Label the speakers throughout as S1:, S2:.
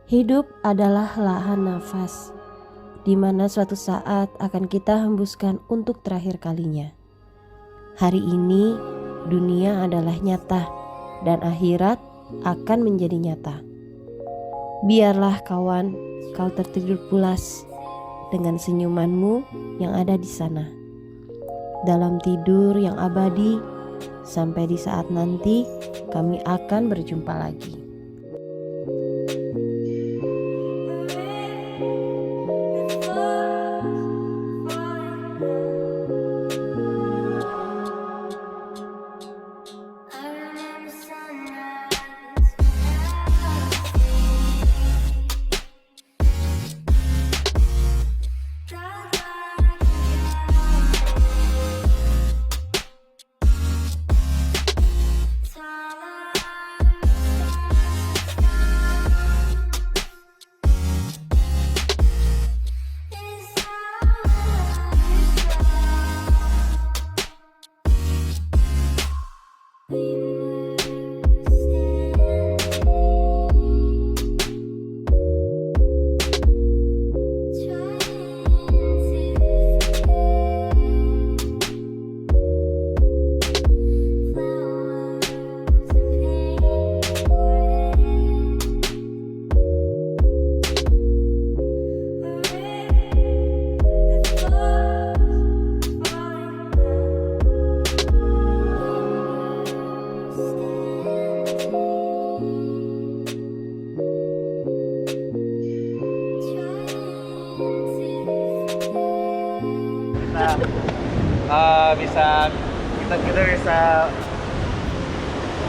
S1: Hidup adalah lahan nafas, di mana suatu saat akan kita hembuskan untuk terakhir kalinya. Hari ini, dunia adalah nyata, dan akhirat akan menjadi nyata. Biarlah kawan, kau tertidur pulas dengan senyumanmu yang ada di sana. Dalam tidur yang abadi, sampai di saat nanti kami akan berjumpa lagi.
S2: Kita bisa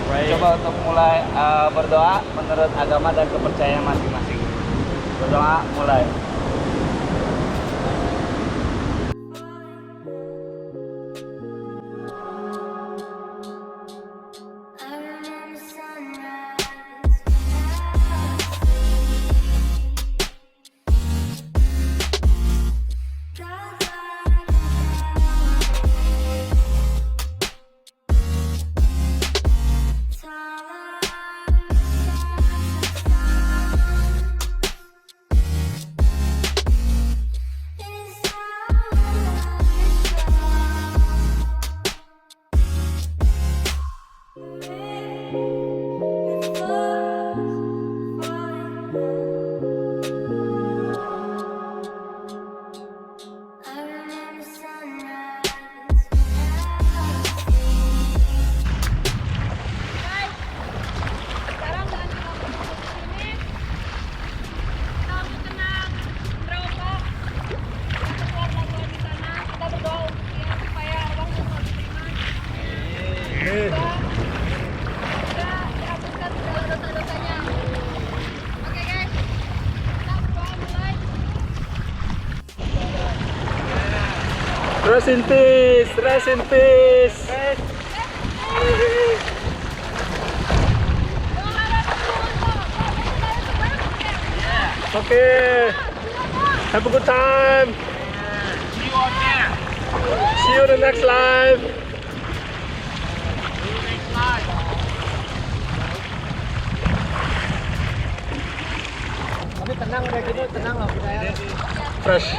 S2: coba untuk mulai berdoa menurut agama dan kepercayaan masing-masing. Berdoa mulai.
S3: Rest in peace, rest in peace. Okay, have a good time. See you on the next live.
S4: Tapi tenang udah gitu, tenang loh kita.
S3: Fresh.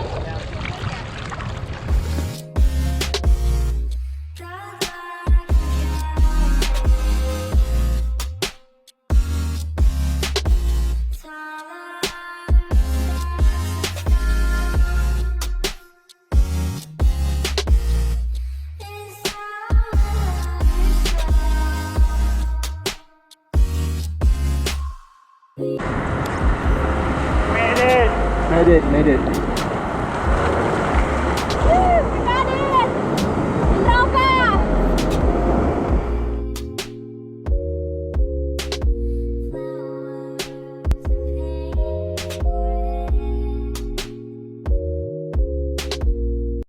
S3: Made it.